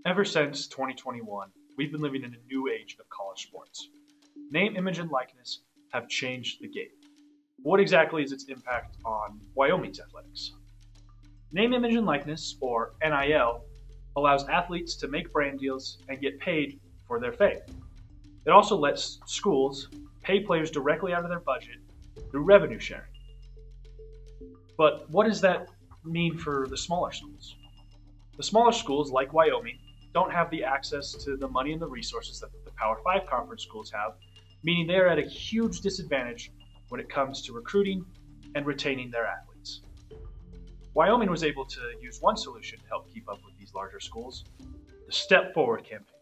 Ever since 2021, we've been living in a new age of college sports. Name, image, and likeness have changed the game. What exactly is its impact on Wyoming's athletics? Name, image, and likeness, or NIL, allows athletes to make brand deals and get paid for their fame. It also lets schools pay players directly out of their budget through revenue sharing. But what does that mean for the smaller schools? The smaller schools, like Wyoming, don't have the access to the money and the resources that the Power 5 conference schools have, meaning they are at a huge disadvantage when it comes to recruiting and retaining their athletes. Wyoming was able to use one solution to help keep up with these larger schools: the Step Forward campaign.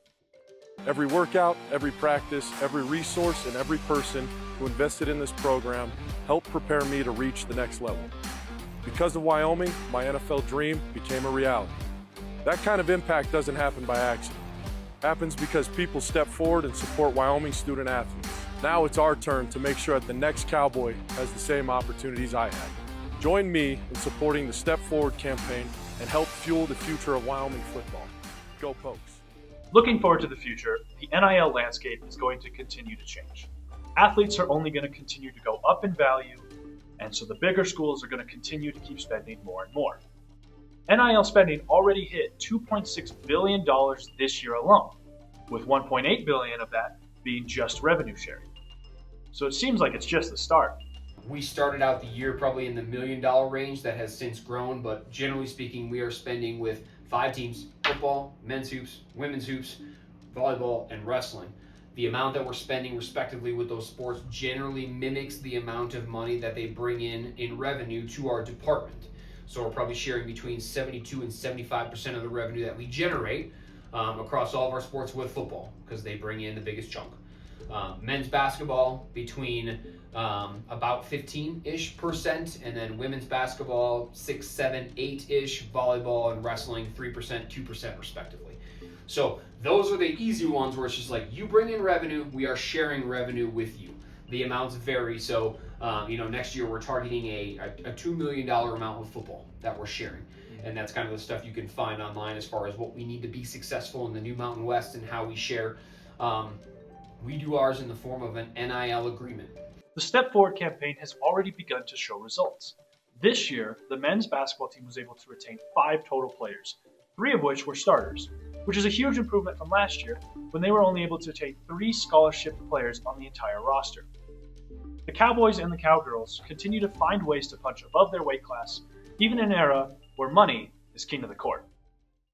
Every workout, every practice, every resource, and every person who invested in this program helped prepare me to reach the next level. Because of Wyoming, my NFL dream became a reality. That kind of impact doesn't happen by accident. It happens because people step forward and support Wyoming student athletes. Now it's our turn to make sure that the next Cowboy has the same opportunities I had. Join me in supporting the Step Forward campaign and help fuel the future of Wyoming football. Go Pokes. Looking forward to the future, the NIL landscape is going to continue to change. Athletes are only going to continue to go up in value, and so the bigger schools are going to continue to keep spending more and more. NIL spending already hit $2.6 billion this year alone, with $1.8 billion of that being just revenue sharing. So it seems like it's just the start. We started out the year probably in the $1 million range. That has since grown, but generally speaking, we are spending with 5 teams: football, men's hoops, women's hoops, volleyball, and wrestling. The amount that we're spending respectively with those sports generally mimics the amount of money that they bring in revenue to our department. So we're probably sharing between 72 and 75% of the revenue that we generate across all of our sports with football, because they bring in the biggest chunk. Men's basketball between about 15-ish%, and then women's basketball 6, 7, 8-ish, volleyball and wrestling 3%, 2% respectively. So those are the easy ones where it's just like, you bring in revenue, we are sharing revenue with you. The amounts vary. So next year we're targeting a $2 million amount with football that we're sharing. And that's kind of the stuff you can find online as far as what we need to be successful in the new Mountain West and how we share. We do ours in the form of an NIL agreement. The Step Forward campaign has already begun to show results. This year, the men's basketball team was able to retain 5 total players, 3 of which were starters, which is a huge improvement from last year when they were only able to retain 3 scholarship players on the entire roster. The Cowboys and the Cowgirls continue to find ways to punch above their weight class, even in an era where money is king of the court.